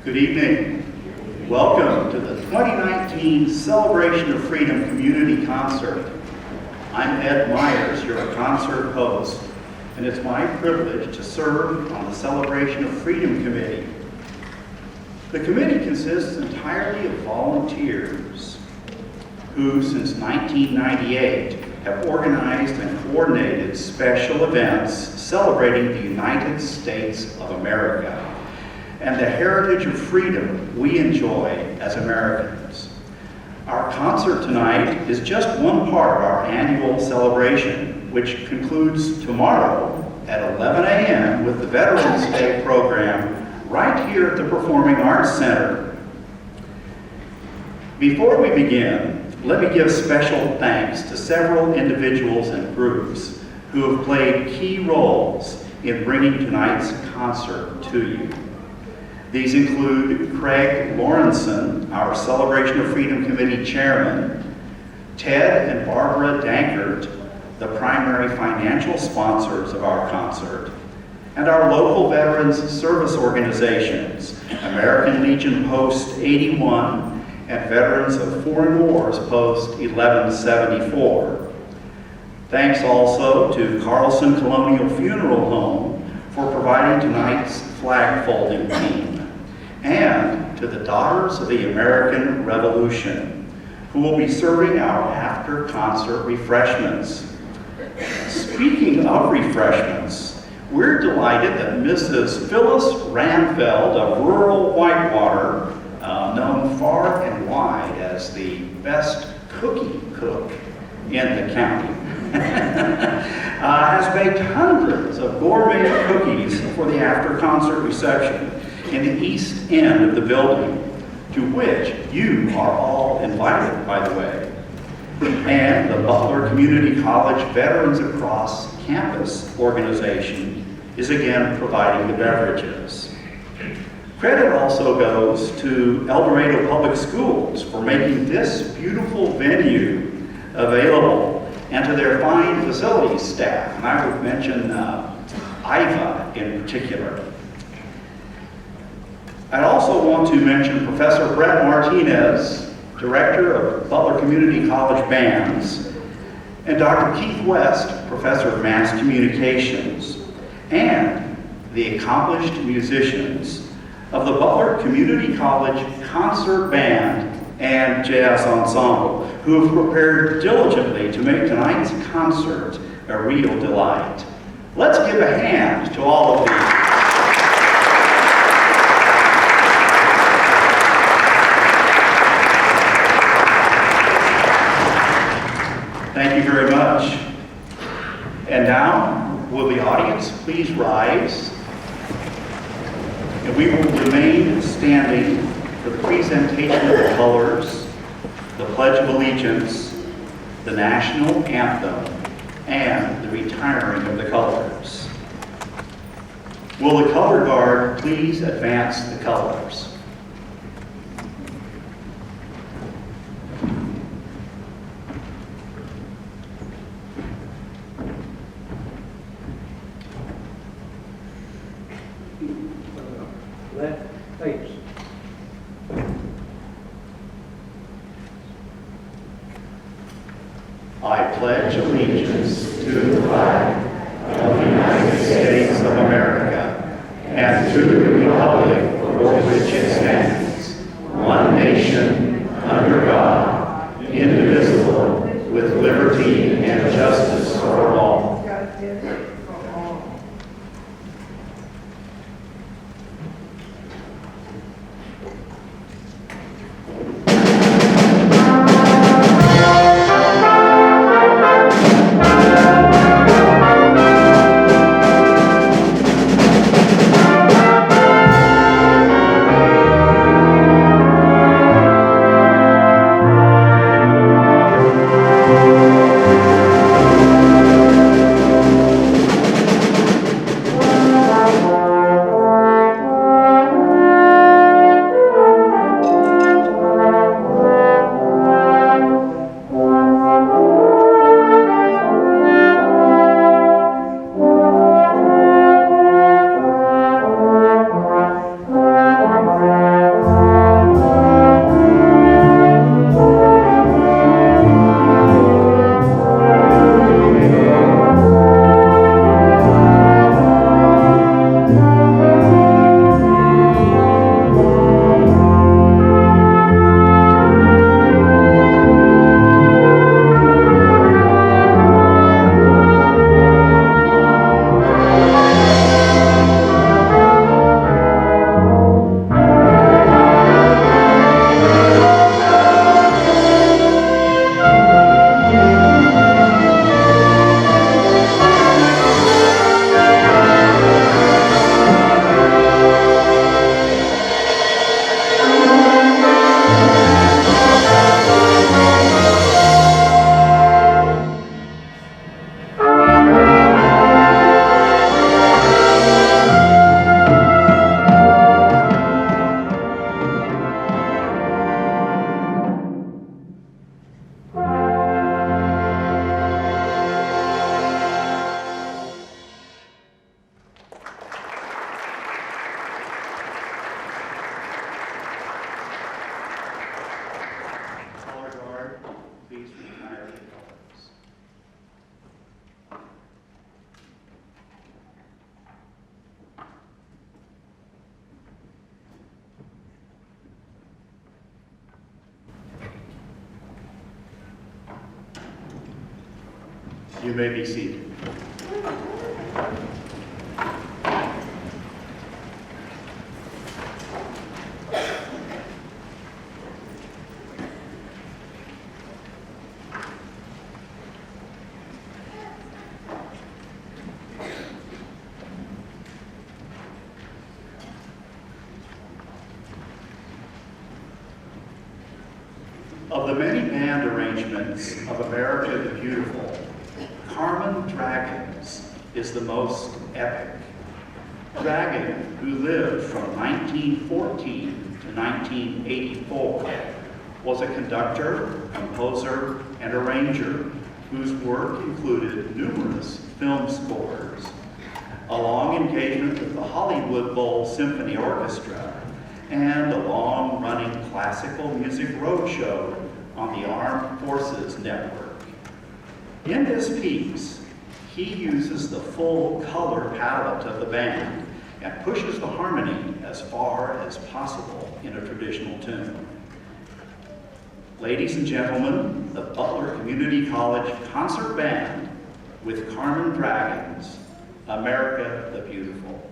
Good evening. Welcome to the 2019 Celebration of Freedom Community Concert. I'm Ed Myers, your concert host, and it's my privilege to serve on the Celebration of Freedom Committee. The committee consists entirely of volunteers who, since 1998, have organized and coordinated special events celebrating the United States of America and the heritage of freedom we enjoy as Americans. Our concert tonight is just one part of our annual celebration, which concludes tomorrow at 11 a.m. with the Veterans Day program right here at the Performing Arts Center. Before we begin, let me give special thanks to several individuals and groups who have played key roles in bringing tonight's concert to you. These include Craig Lawrenson, our Celebration of Freedom Committee Chairman, Ted and Barbara Dankert, the primary financial sponsors of our concert, and our local veterans service organizations, American Legion Post 81 and Veterans of Foreign Wars Post 1174. Thanks also to Carlson Colonial Funeral Home for providing tonight's flag folding team, and to the Daughters of the American Revolution, who will be serving our after-concert refreshments. Speaking of refreshments, we're delighted that Mrs. Phyllis Ranfeld of rural Whitewater, known far and wide as the best cookie cook in the county, has baked hundreds of gourmet cookies for the after-concert reception in the east end of the building, to which you are all invited, by the way. And the Butler Community College Veterans Across Campus organization is again providing the beverages. Credit also goes to El Dorado Public Schools for making this beautiful venue available, and to their fine facilities staff, and I would mention IVA in particular. I'd also want to mention Professor Brett Martinez, Director of Butler Community College Bands, and Dr. Keith West, Professor of Mass Communications, and the accomplished musicians of the Butler Community College Concert Band and Jazz Ensemble, who have prepared diligently to make tonight's concert a real delight. Let's give a hand to all of these. Thank you very much. And now, will the audience please rise? And we will remain standing for the presentation of the colors, the Pledge of Allegiance, the National Anthem, and the retiring of the colors. Will the color guard please advance the colors? Thanks. I pledge allegiance to the flag of the United States of America and to the republic for which it stands, one nation, under God, indivisible, with liberty and justice for all. You may be seated. Of the many band arrangements of America the Beautiful, Carmen Dragons is the most epic. Dragon, who lived from 1914 to 1984, was a conductor, composer, and arranger whose work included numerous film scores, a long engagement with the Hollywood Bowl Symphony Orchestra, and a long-running classical music roadshow on the Armed Forces Network. In this piece, he uses the full color palette of the band and pushes the harmony as far as possible in a traditional tune. Ladies and gentlemen, the Butler Community College Concert Band with Carmen Dragons, America the Beautiful.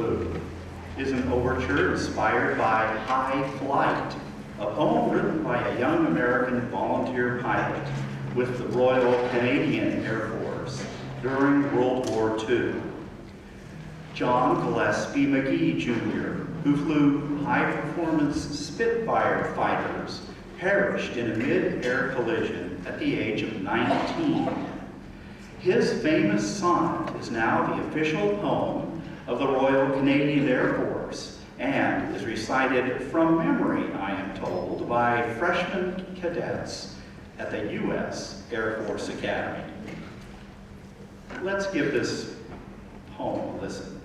Blue is an overture inspired by High Flight, a poem written by a young American volunteer pilot with the Royal Canadian Air Force during World War II. John Gillespie McGee Jr., who flew high-performance Spitfire fighters, perished in a mid-air collision at the age of 19. His famous sonnet is now the official poem of the Royal Canadian Air Force and is recited from memory, I am told, by freshman cadets at the U.S. Air Force Academy. Let's give this poem a listen.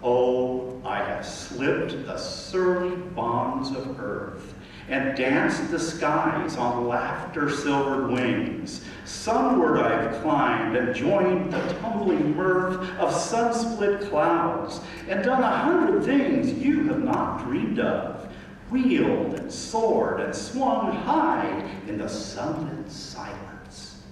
Oh, I have slipped the surly bonds of earth and danced the skies on laughter-silvered wings. Sunward I've climbed and joined the tumbling mirth of sun-split clouds and done 100 things you have not dreamed of, wheeled and soared and swung high in the sunlit silence.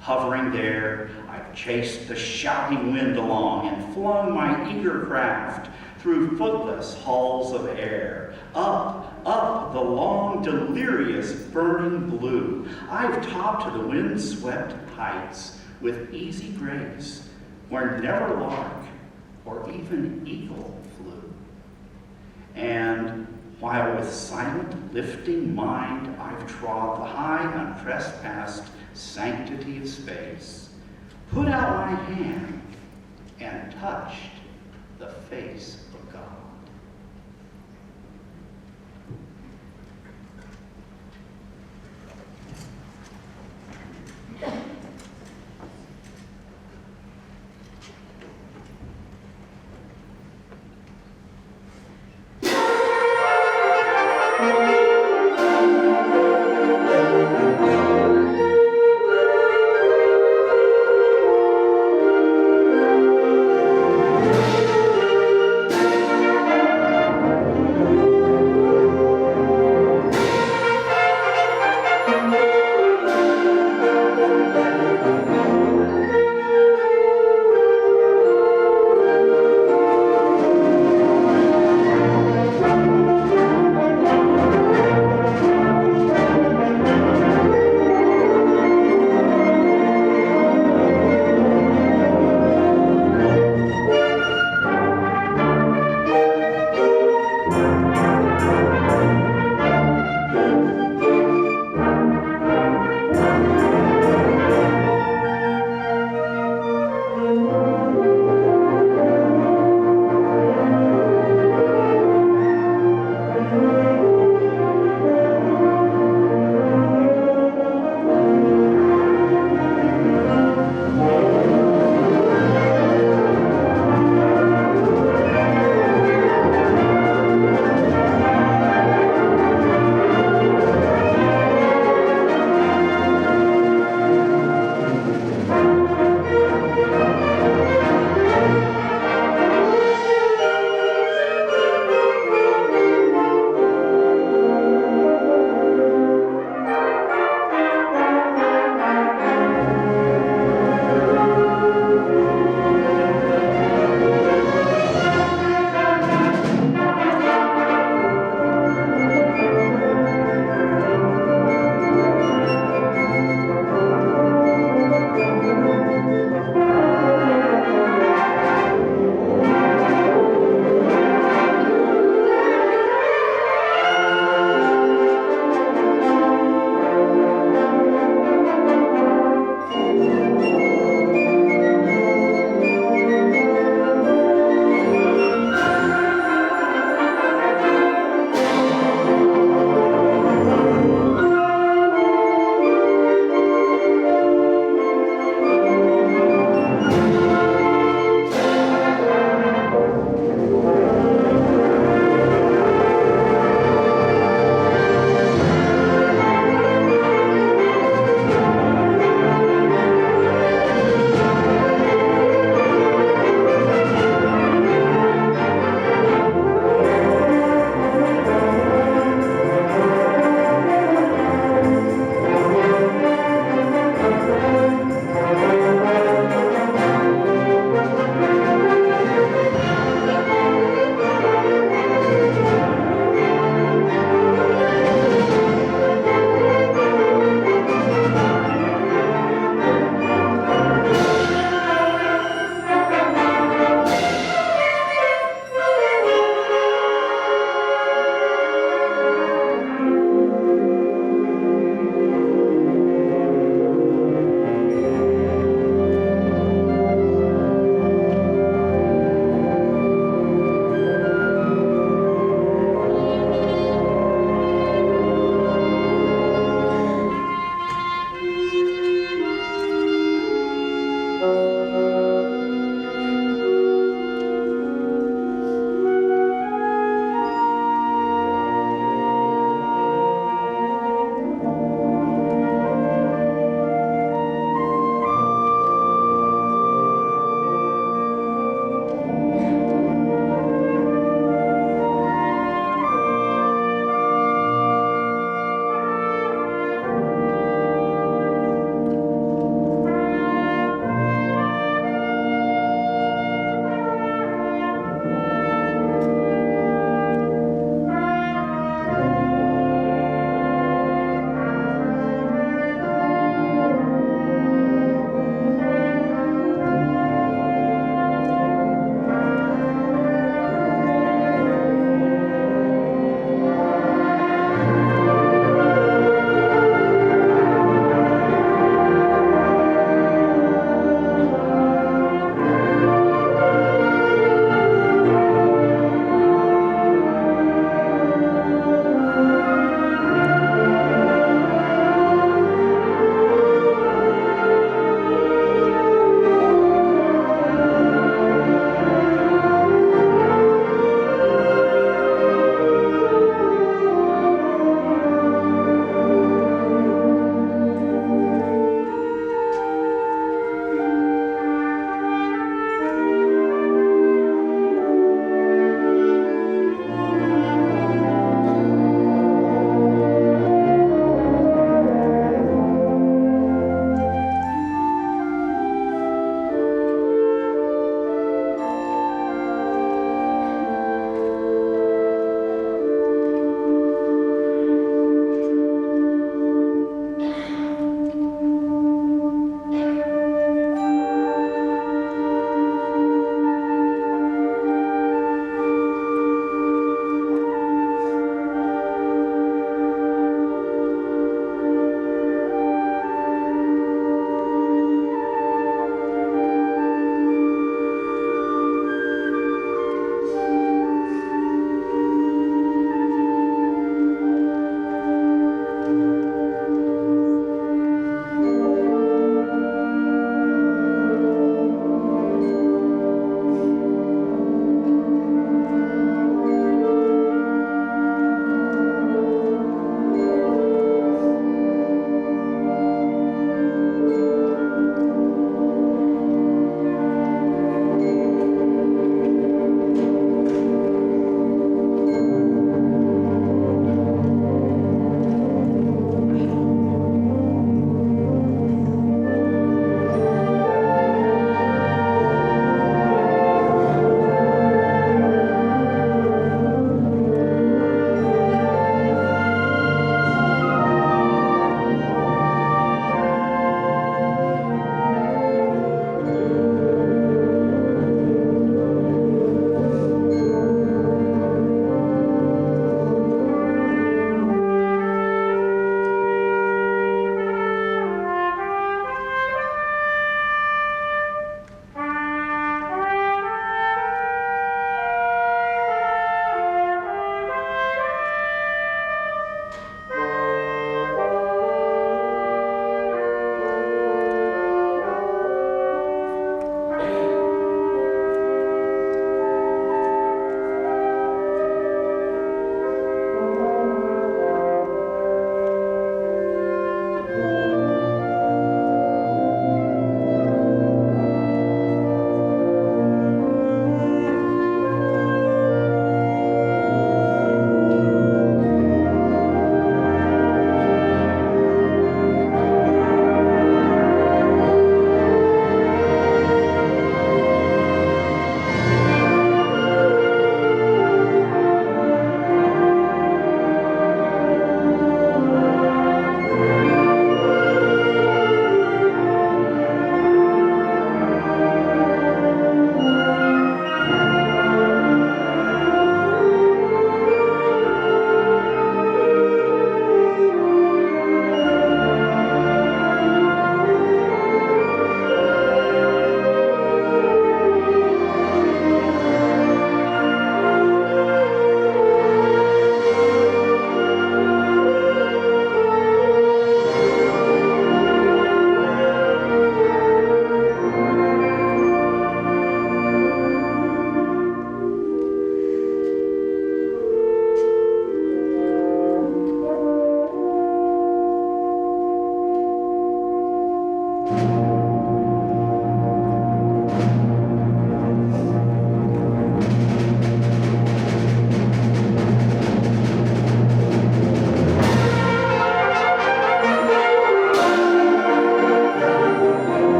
Hovering there, I've chased the shouting wind along and flung my eager craft through footless halls of air, up the long, delirious, burning blue. I've topped to the wind-swept heights with easy grace, where never lark or even eagle flew. And while with silent, lifting mind I've trod the high, untrespassed sanctity of space, put out my hand and touched the face of God.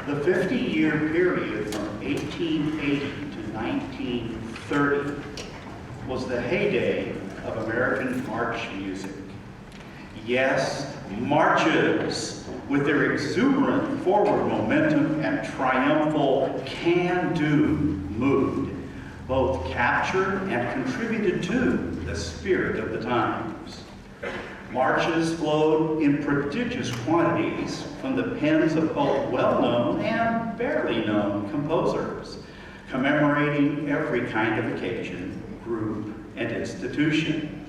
The 50-year period from 1880 to 1930 was the heyday of American march music. Yes, marches, with their exuberant forward momentum and triumphal can-do mood, both captured and contributed to the spirit of the times. Marches flowed in prodigious quantities from the pens of both well-known and barely known composers, commemorating every kind of occasion, group, and institution.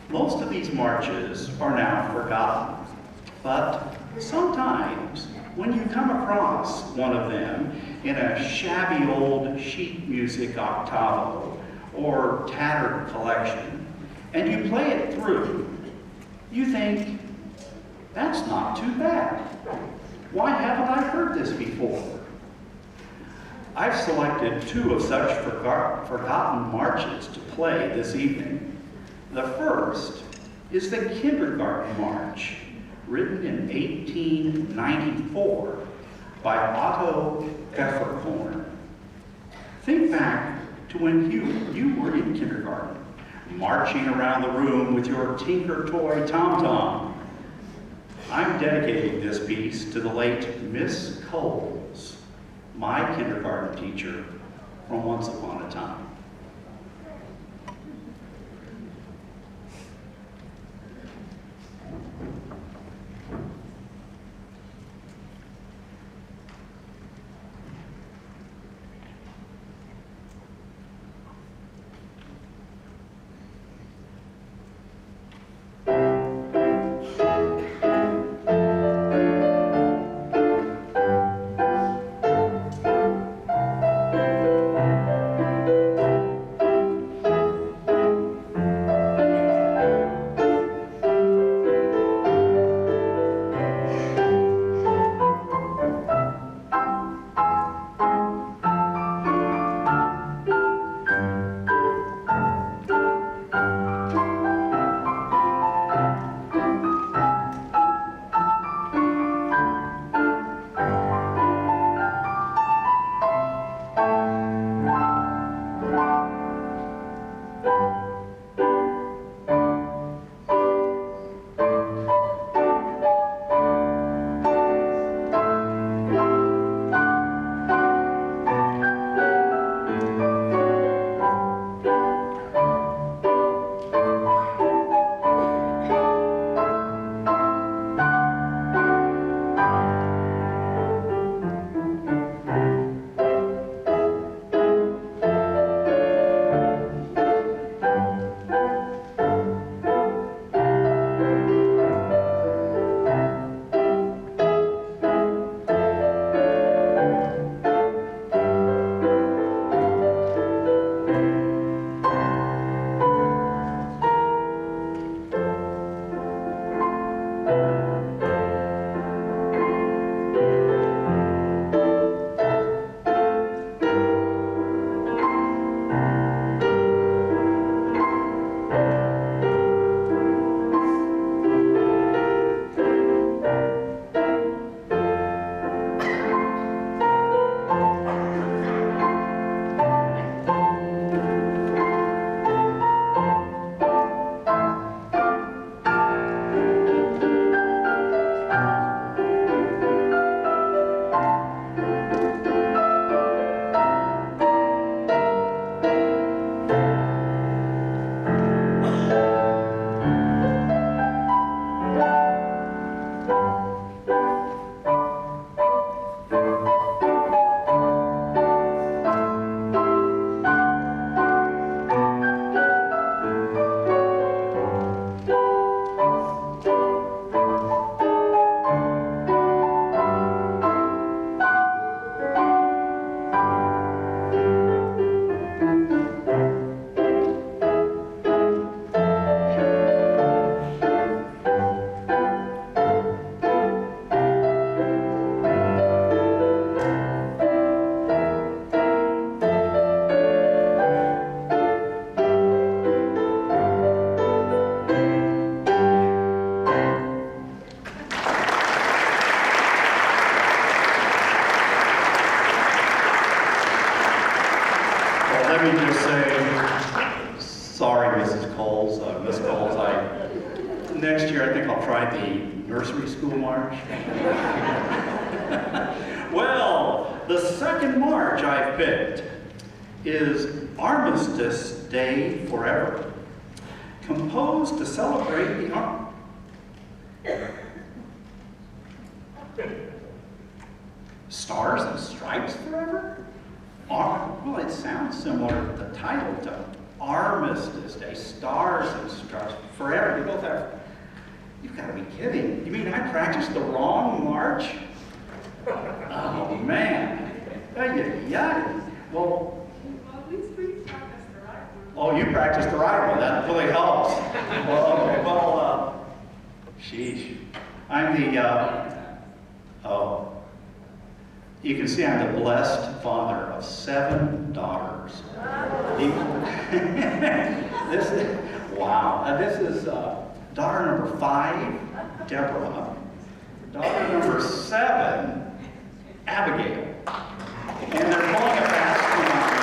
Most of these marches are now forgotten, but sometimes when you come across one of them in a shabby old sheet music octavo or tattered collection, and you play it through, you think, that's not too bad. Why haven't I heard this before? I've selected two of such forgotten marches to play this evening. The first is the Kindergarten March, written in 1894 by Otto Pfefferkorn. Think back to when you were in kindergarten, marching around the room with your Tinker Toy tom-tom. I'm dedicating this piece to the late Miss Coles, my kindergarten teacher from Once Upon a Time. y'all tried the nursery school march? Well, the second march I've picked is Armistice Day Forever, composed to celebrate the Stars and Stripes Forever? Well, it sounds similar, the title to Armistice Day, Stars and Stripes Forever. You both have, you've got to be kidding. You mean I practiced the wrong march? Oh, man. Yeah. Well, at least we practiced the right one. oh, you practiced the right one. That really helps. Well, okay. Well, sheesh. I'm the, you can see I'm the blessed father of 7 daughters. This is, wow. This is daughter number 5, Deborah. Daughter number 7, Abigail. And they're pulling a fast one.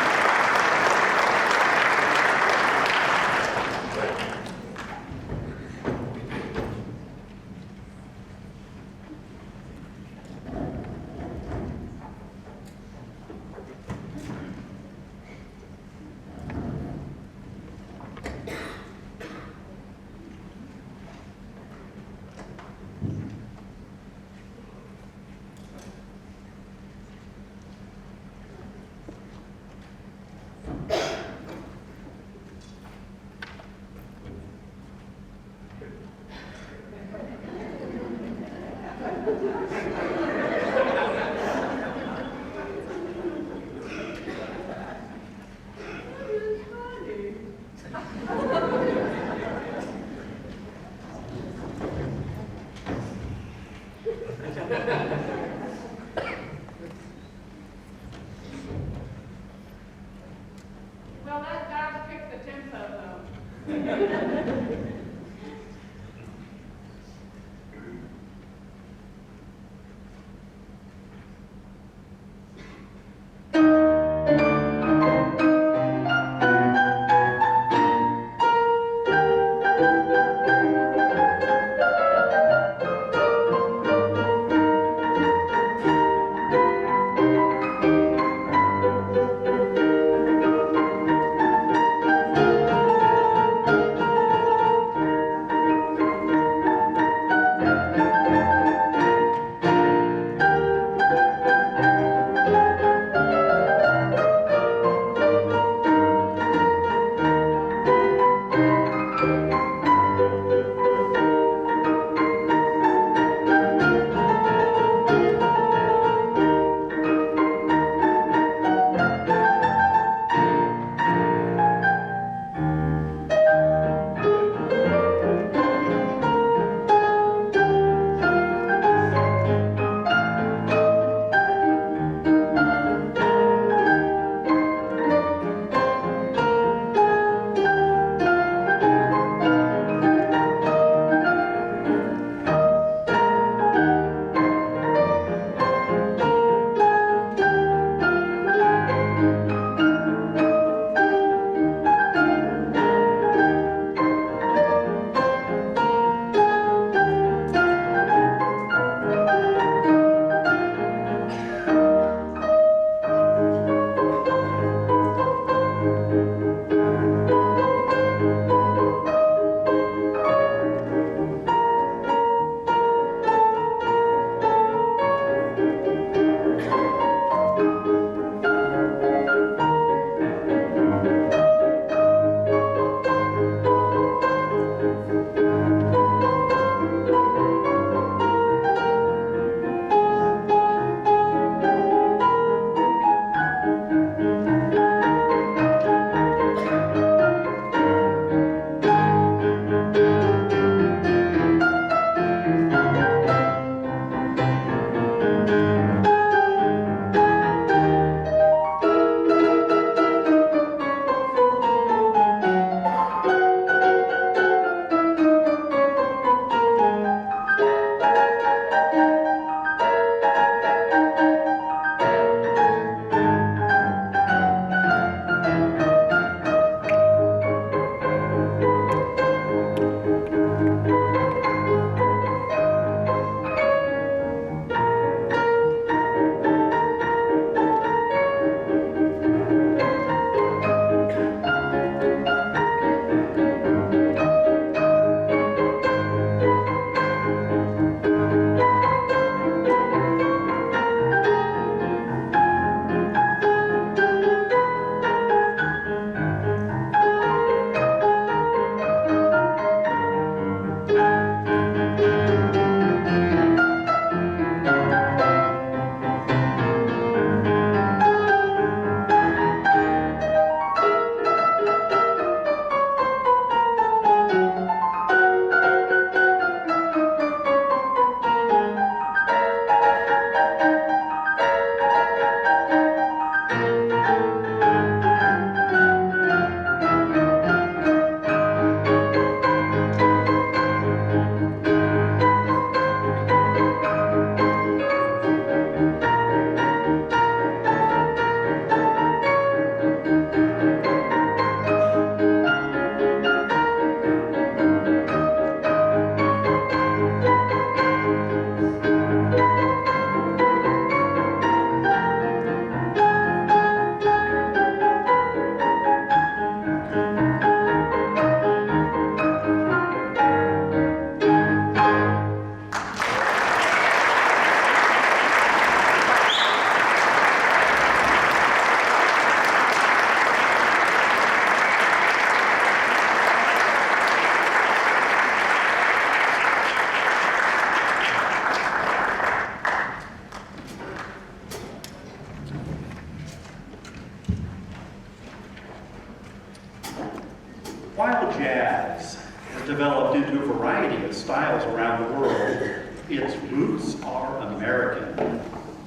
While jazz has developed into a variety of styles around the world, its roots are American.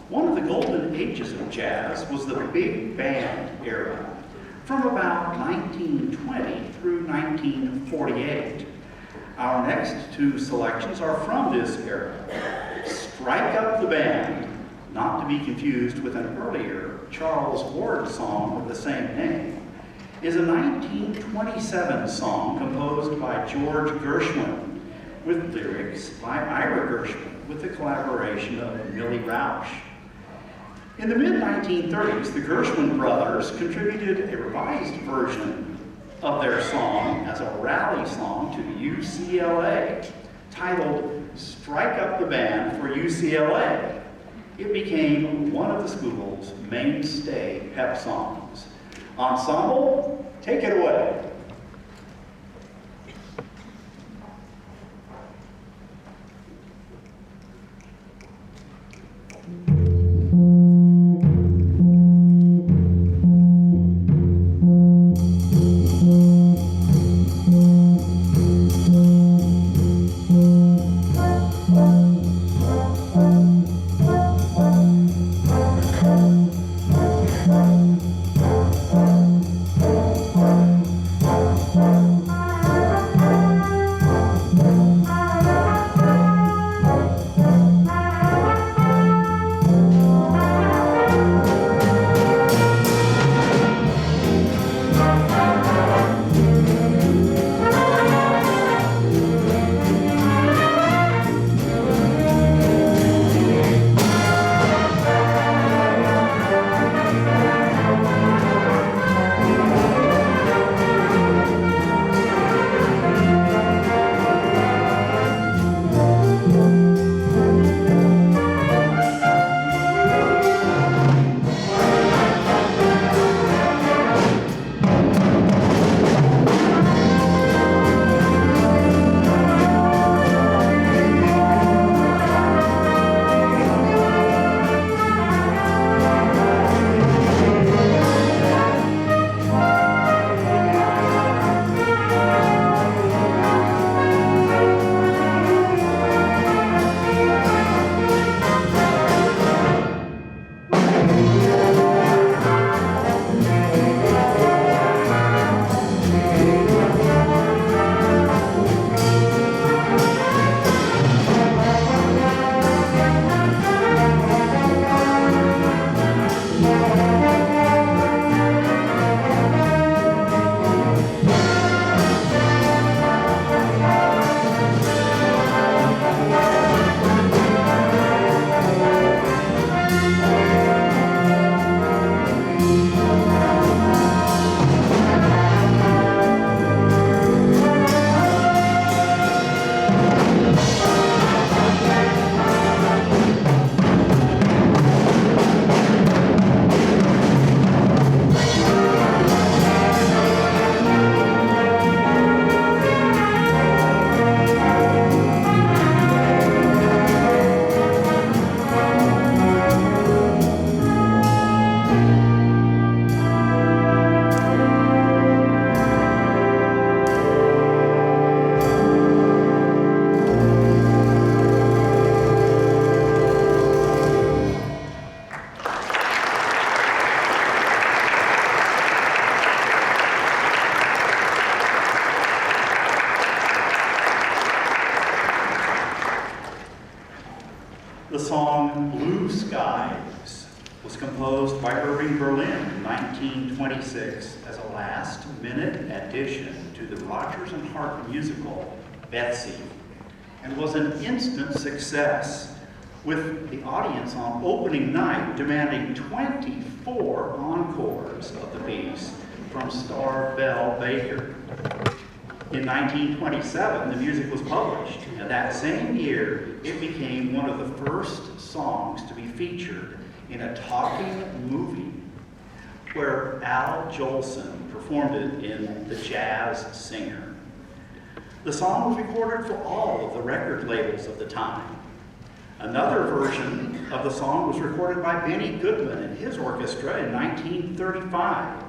One of the golden ages of jazz was the big band era, from about 1920 through 1948. Our next two selections are from this era. Strike Up the Band, not to be confused with an earlier Charles Ward song of the same name, is a 1927 song composed by George Gershwin with lyrics by Ira Gershwin with the collaboration of Millie Roush. In the mid-1930s, the Gershwin brothers contributed a revised version of their song as a rally song to UCLA, titled Strike Up the Band for UCLA. It became one of the school's mainstay pep songs. Ensemble, take it away. composed by Irving Berlin in 1926 as a last-minute addition to the Rodgers and Hart musical, Betsy, and was an instant success, with the audience on opening night demanding 24 encores of the piece from star Belle Baker. In 1927, the music was published, and that same year, it became one of the first songs to be featured in a talking movie, where Al Jolson performed it in The Jazz Singer. The song was recorded for all of the record labels of the time. Another version of the song was recorded by Benny Goodman and his orchestra in 1935.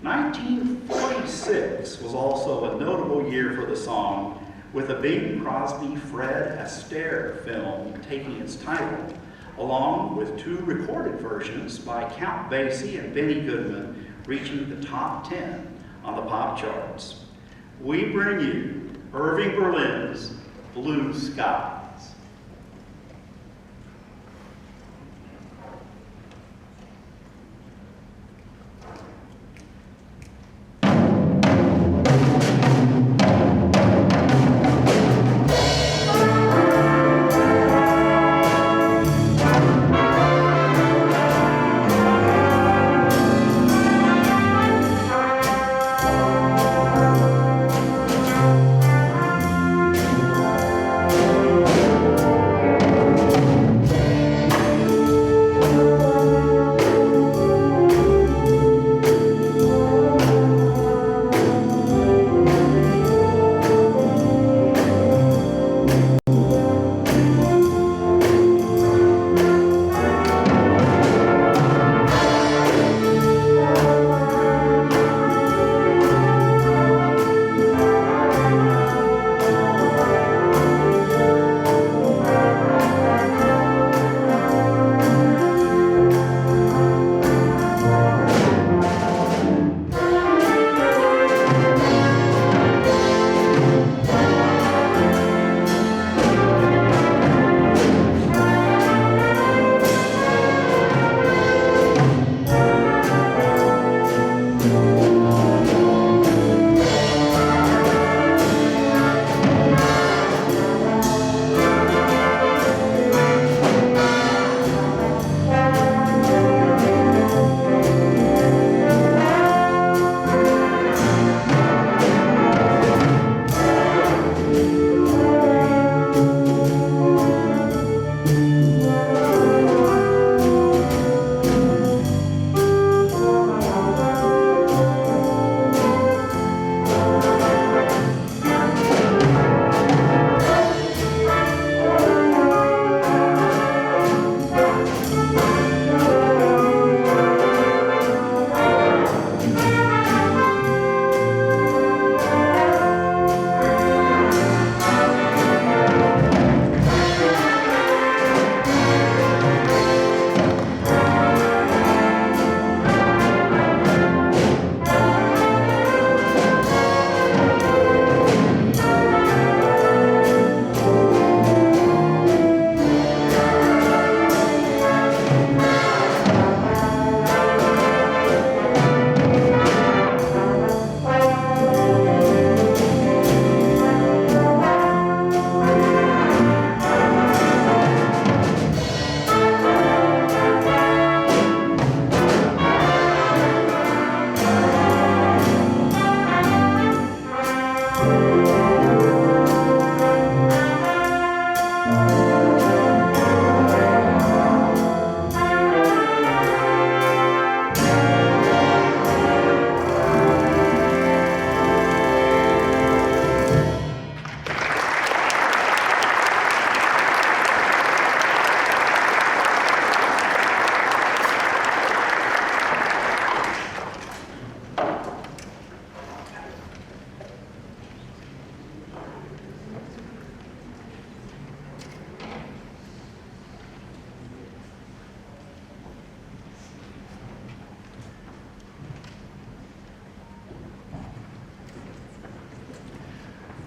1946 was also a notable year for the song, with a Bing Crosby Fred Astaire film taking its title, along with two recorded versions by Count Basie and Benny Goodman reaching the top 10 on the pop charts. We bring you Irving Berlin's Blue Skies.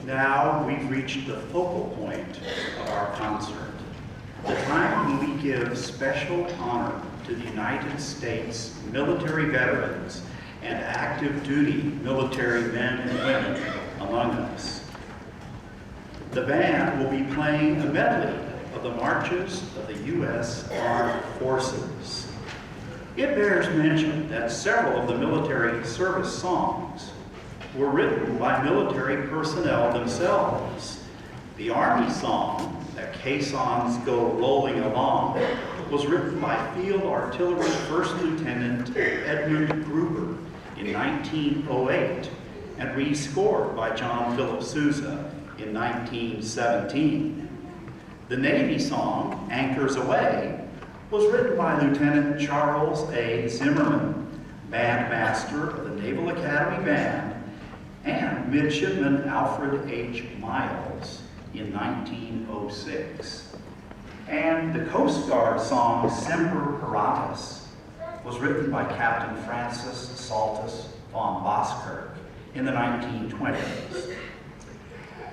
Now we've reached the focal point of our concert, the time when we give special honor to to the United States military veterans and active duty military men and women among us. The band will be playing a medley of the marches of the U.S. Armed Forces. It bears mention that several of the military service songs were written by military personnel themselves. The Army song, "The Caissons Go Rolling Along," was written by Field Artillery First Lieutenant Edmund Gruber in 1908 and rescored by John Philip Sousa in 1917. The Navy song, "Anchors Aweigh," was written by Lieutenant Charles A. Zimmerman, bandmaster of the Naval Academy Band, and Midshipman Alfred H. Miles in 1906. And the Coast Guard song, "Semper Paratus," was written by Captain Francis Saltus von Boskirk in the 1920s.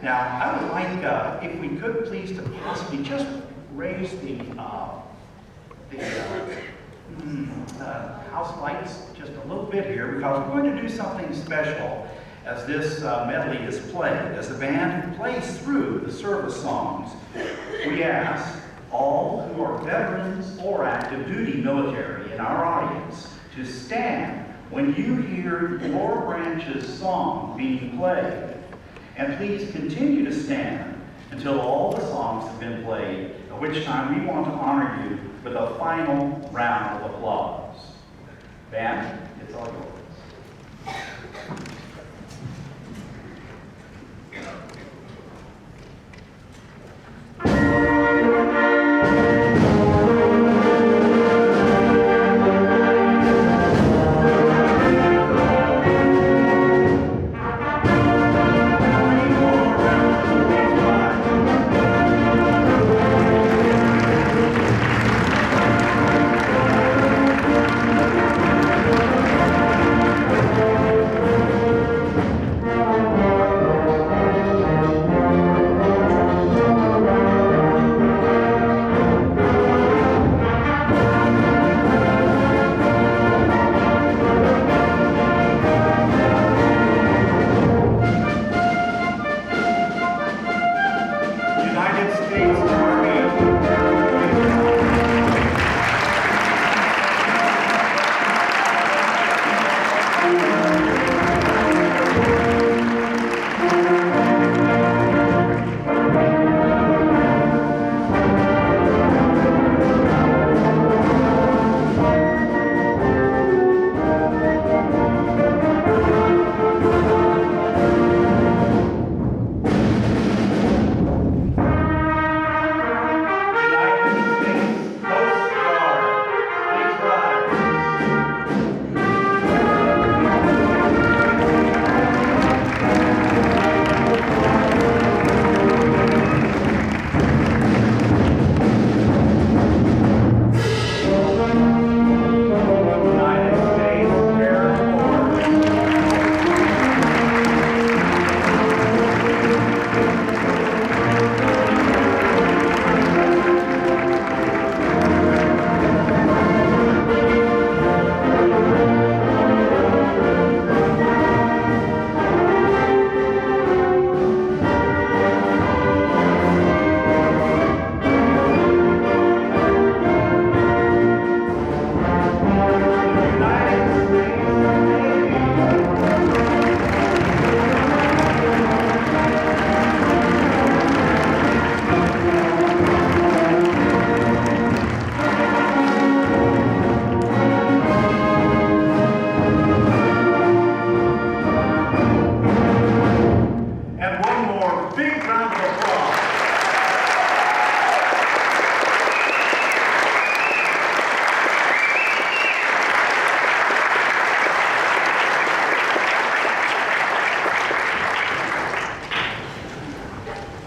Now, I would like, if we could please, to possibly just raise the house lights just a little bit here, because we're going to do something special as this medley is played. As the band plays through the service songs, we ask all who are veterans or active duty military in our audience to stand when you hear your branch's song being played. And please continue to stand until all the songs have been played, at which time we want to honor you with a final round of applause. Band, it's all yours.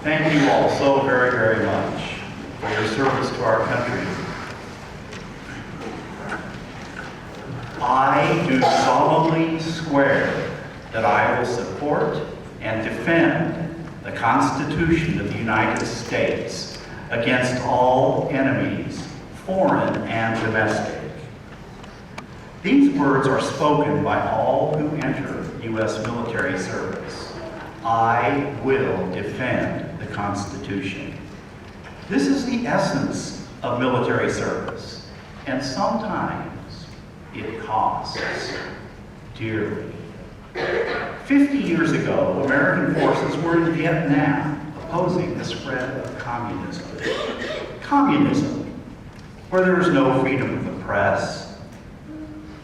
Thank you all so very, very much for your service to our country. I do solemnly swear that I will support and defend the Constitution of the United States against all enemies, foreign and domestic, These words are spoken by all who enter U.S. military service. I will defend the Constitution. This is the essence of military service, and sometimes it costs dearly. 50 years ago, American forces were in Vietnam opposing the spread of communism. Communism, where there is no freedom of the press,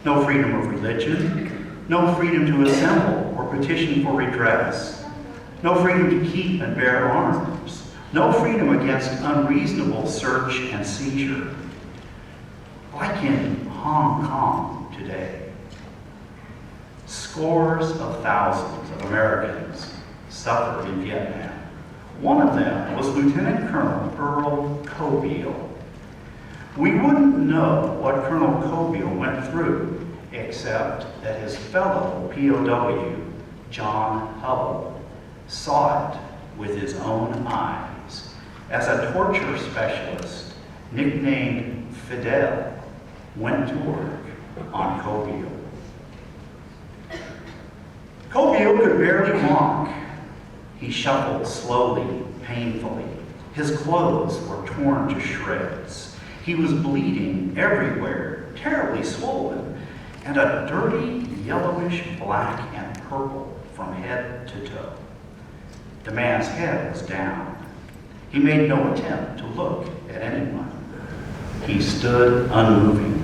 no freedom of religion, no freedom to assemble or petition for redress, no freedom to keep and bear arms, no freedom against unreasonable search and seizure. Like in Hong Kong today, scores of thousands of Americans suffered in Vietnam. One of them was Lieutenant Colonel Earl Cobiel. We wouldn't know what Colonel Cobiel went through, except that his fellow POW, John Hubble, saw it with his own eyes as a torture specialist nicknamed Fidel went to work on Cobiel. Cobiel could barely walk. He shuffled slowly, painfully. His clothes were torn to shreds. He was bleeding everywhere, terribly swollen, and a dirty yellowish black and purple from head to toe. The man's head was down. He made no attempt to look at anyone. He stood unmoving.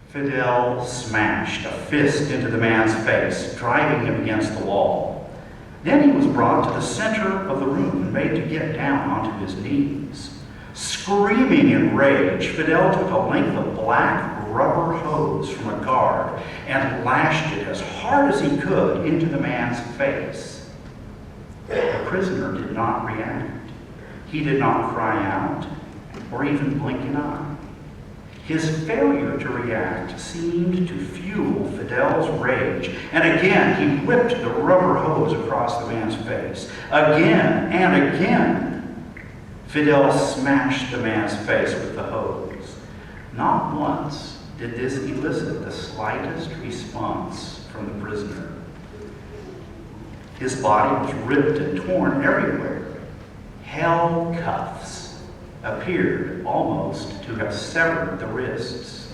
Fidel smashed a fist into the man's face, driving him against the wall. Then he was brought to the center of the room and made to get down onto his knees. Screaming in rage, Fidel took a length of black rubber hose from a guard and lashed it as hard as he could into the man's face. The prisoner did not react. He did not cry out or even blink an eye. His failure to react seemed to fuel Fidel's rage, and again he whipped the rubber hose across the man's face. Again and again, Fidel smashed the man's face with the hose. Not once did this elicit the slightest response from the prisoner. His body was ripped and torn everywhere. Hell cuffs appeared almost to have severed the wrists.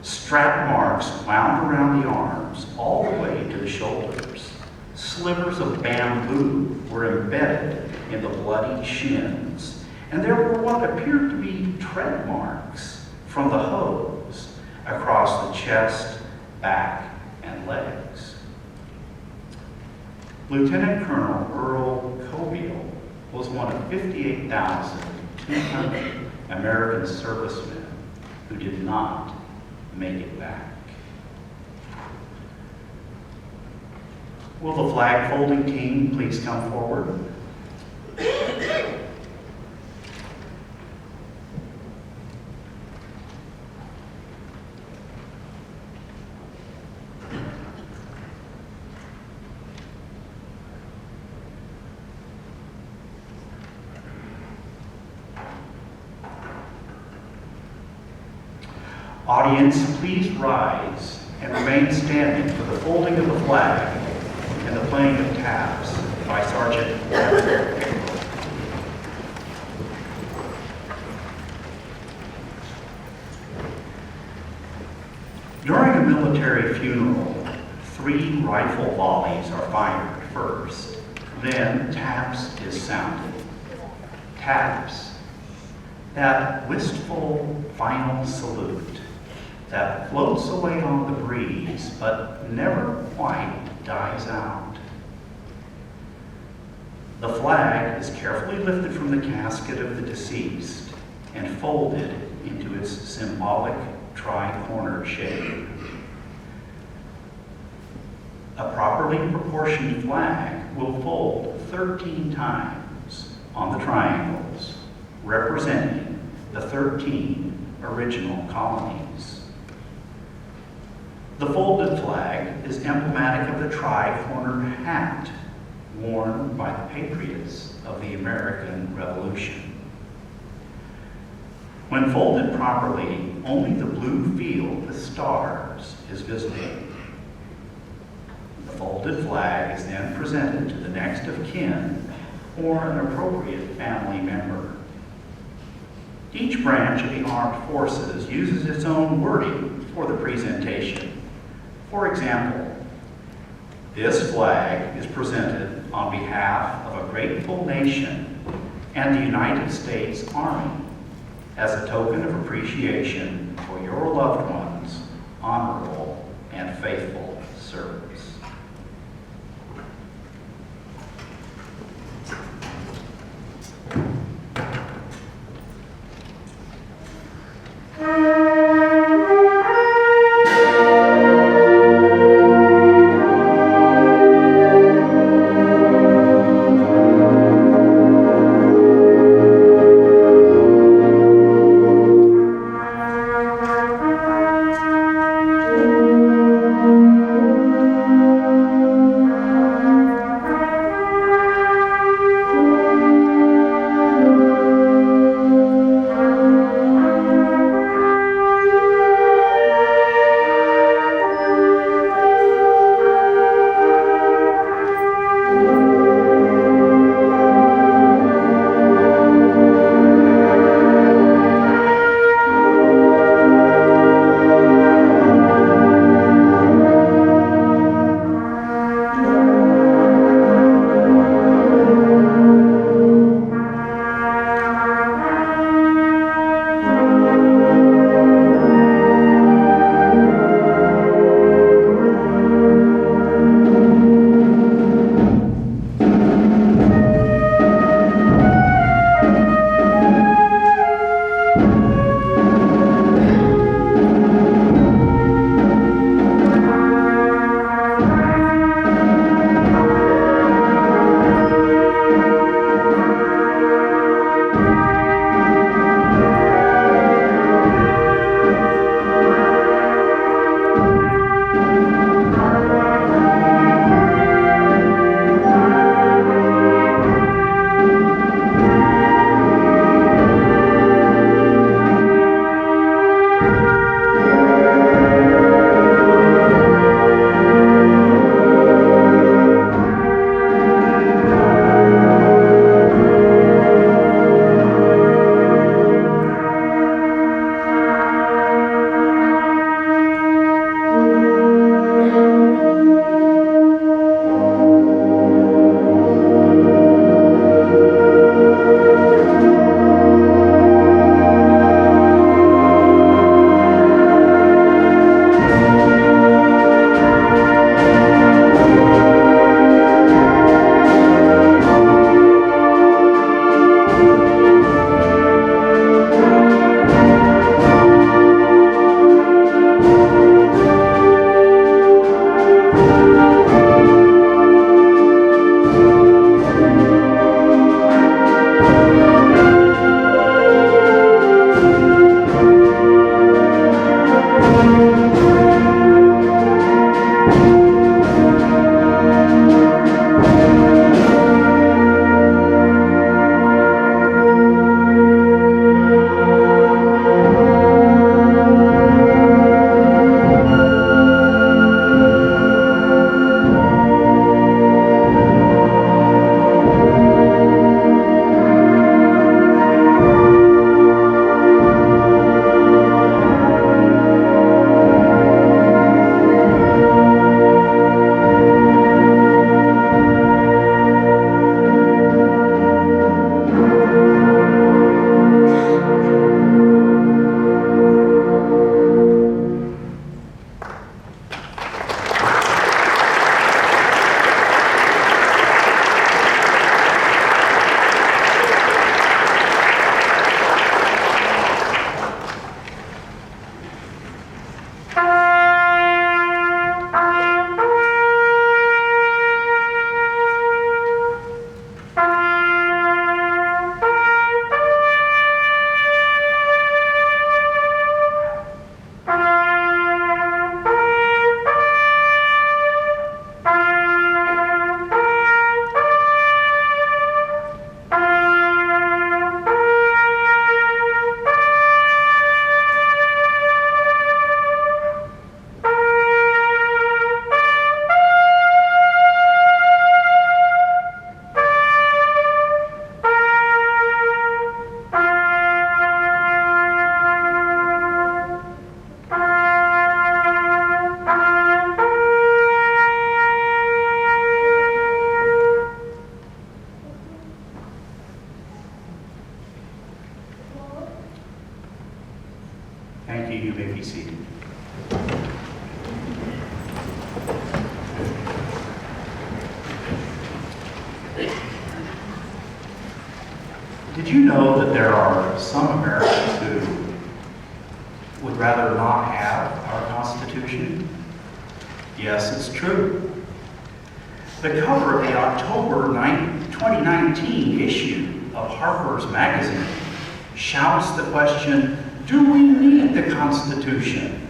Strap marks wound around the arms all the way to the shoulders. Slivers of bamboo were embedded in the bloody shins, and there were what appeared to be tread marks from the hose across the chest, back, and legs. Lieutenant Colonel Earl Cobiel was one of 58,200 American servicemen who did not make it back. Will the flag folding team please come forward? Audience, please rise and remain standing for the folding of the flag and the playing of taps by Sergeant. During a military funeral, 3 rifle volleys are fired first, then taps is sounded. Taps, that wistful final salute that floats away on the breeze but never quite dies out. The flag is carefully lifted from the casket of the deceased and folded into its symbolic tri-cornered shape. A properly proportioned flag will fold 13 times on the triangles, representing the 13 original colonies. The folded flag is emblematic of the tri-cornered hat worn by the patriots of the American Revolution. When folded properly, only the blue field with stars is visible. The folded flag is then presented to the next of kin or an appropriate family member. Each branch of the armed forces uses its own wording for the presentation. For example, this flag is presented on behalf of a grateful nation and the United States Army as a token of appreciation for your loved ones' honorable and faithful service. be seated. Did you know that there are some Americans who would rather not have our Constitution? Yes, it's true. The cover of the October 2019 issue of Harper's Magazine shouts the question, do we need the Constitution?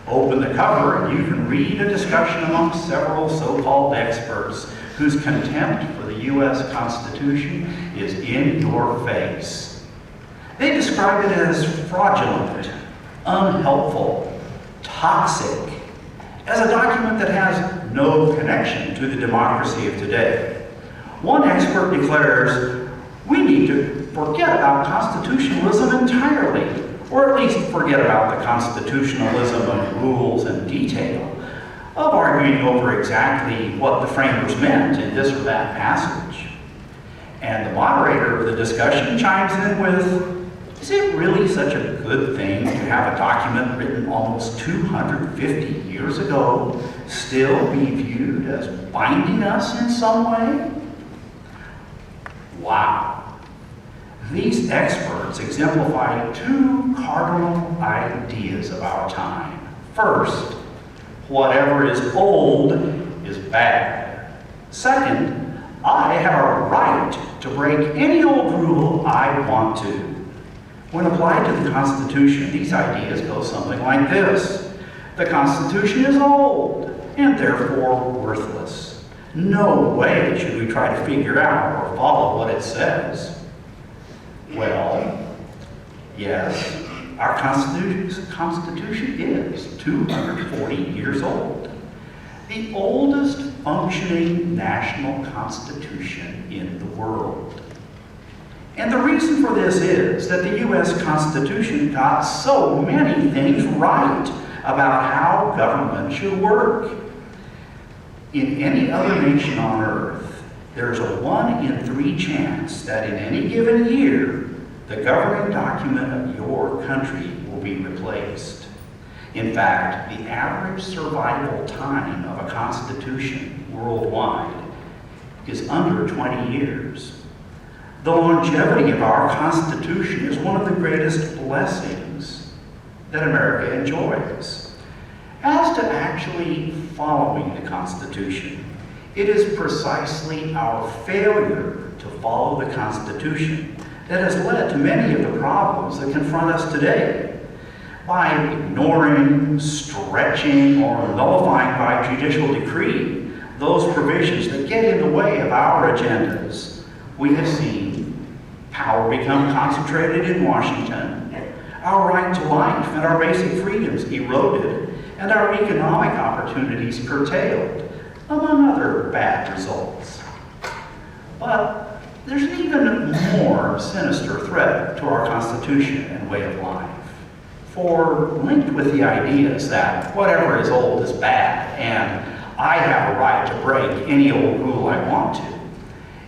Open the cover and you can read a discussion among several so-called experts whose contempt for the U.S. Constitution is in your face. They describe it as fraudulent, unhelpful, toxic, as a document that has no connection to the democracy of today. One expert declares, we need to forget about constitutionalism entirely, or at least forget about the constitutionalism of rules and detail, of arguing over exactly what the framers meant in this or that passage. And the moderator of the discussion chimes in with, is it really such a good thing to have a document written almost 250 years ago still be viewed as binding us in some way? Wow. These experts exemplify two cardinal ideas of our time. First, whatever is old is bad. Second, I have a right to break any old rule I want to. When applied to the Constitution, these ideas go something like this. The Constitution is old and therefore worthless. No way should we try to figure out or follow what it says. Well, yes, our Constitution is 240 years old. The oldest functioning national constitution in the world. And the reason for this is that the U.S. Constitution got so many things right about how government should work. In any other nation on earth, there's a 1 in 3 chance that in any given year, the governing document of your country will be replaced. In fact, the average survival time of a constitution worldwide is under 20 years. The longevity of our Constitution is one of the greatest blessings that America enjoys. As to actually following the Constitution, it is precisely our failure to follow the Constitution that has led to many of the problems that confront us today. By ignoring, stretching, or nullifying by judicial decree those provisions that get in the way of our agendas, we have seen power become concentrated in Washington, our right to life and our basic freedoms eroded, and our economic opportunities curtailed, among other bad results. But there's an even more sinister threat to our Constitution and way of life. For linked with the ideas that whatever is old is bad and I have a right to break any old rule I want to,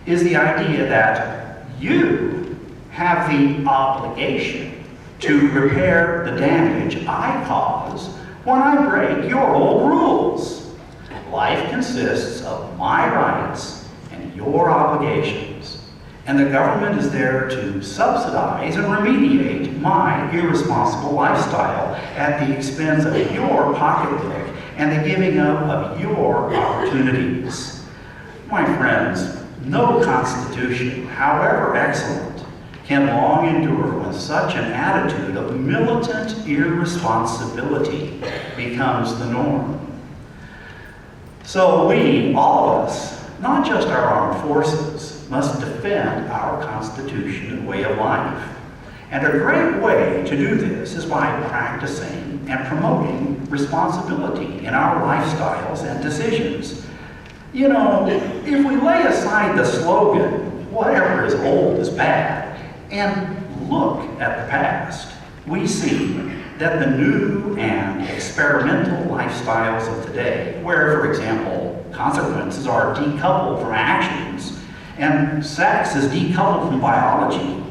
is the idea that you have the obligation to repair the damage I cause when I break your old rules. Life consists of my rights and your obligations, and the government is there to subsidize and remediate my irresponsible lifestyle at the expense of your pocketbook and the giving up of your opportunities. My friends, no constitution, however excellent, can long endure when such an attitude of militant irresponsibility becomes the norm. So we, all of us, not just our armed forces, must defend our Constitution and way of life. And a great way to do this is by practicing and promoting responsibility in our lifestyles and decisions. You know, if we lay aside the slogan, whatever is old is bad, and look at the past, we see that the new and experimental lifestyles of today, where, for example, consequences are decoupled from actions and sex is decoupled from biology,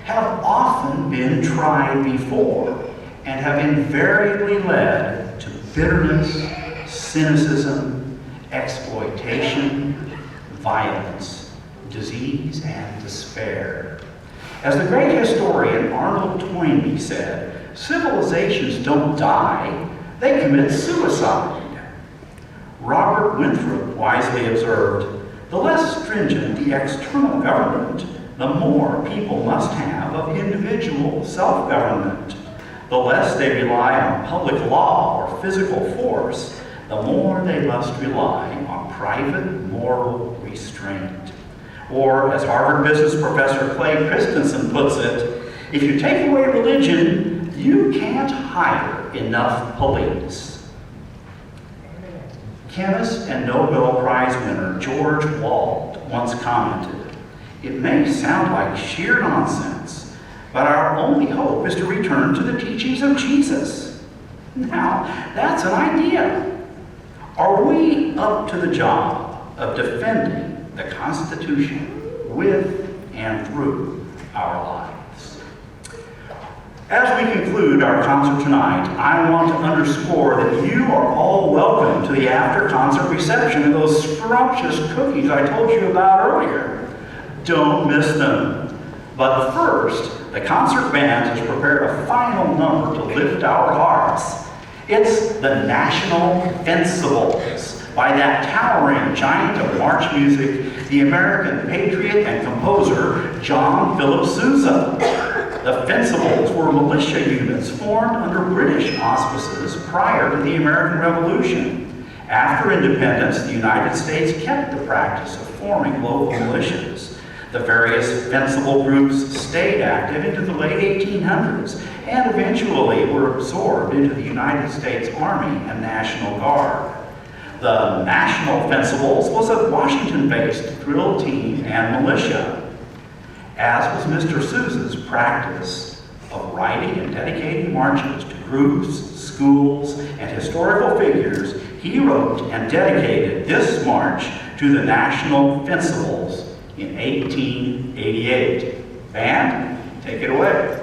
have often been tried before and have invariably led to bitterness, cynicism, exploitation, violence, disease, and despair. As the great historian Arnold Toynbee said, civilizations don't die, they commit suicide. Robert Winthrop wisely observed, the less stringent the external government, the more people must have of individual self-government. The less they rely on public law or physical force, the more they must rely on private moral restraint. Or, as Harvard business professor Clay Christensen puts it, if you take away religion, you can't hire enough police. Chemist and Nobel Prize winner George Wald once commented, "It may sound like sheer nonsense, but our only hope is to return to the teachings of Jesus." Now, that's an idea. Are we up to the job of defending the Constitution with and through our lives? As we conclude our concert tonight, I want to underscore that you are all welcome to the after-concert reception and those scrumptious cookies I told you about earlier. Don't miss them. But first, the concert band has prepared a final number to lift our hearts. It's the National Fencibles by that towering giant of march music, the American patriot and composer John Philip Sousa. The Fencibles were militia units formed under British auspices prior to the American Revolution. After independence, the United States kept the practice of forming local militias. The various fencible groups stayed active into the late 1800s and eventually were absorbed into the United States Army and National Guard. The National Fencibles was a Washington-based drill team and militia. As was Mr. Sousa's practice of writing and dedicating marches to groups, schools, and historical figures, he wrote and dedicated this march to the National Fencibles in 1888. Band, take it away.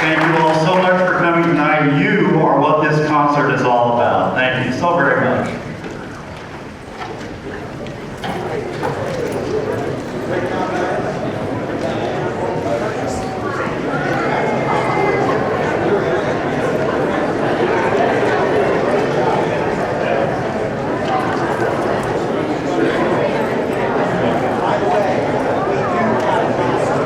Thank you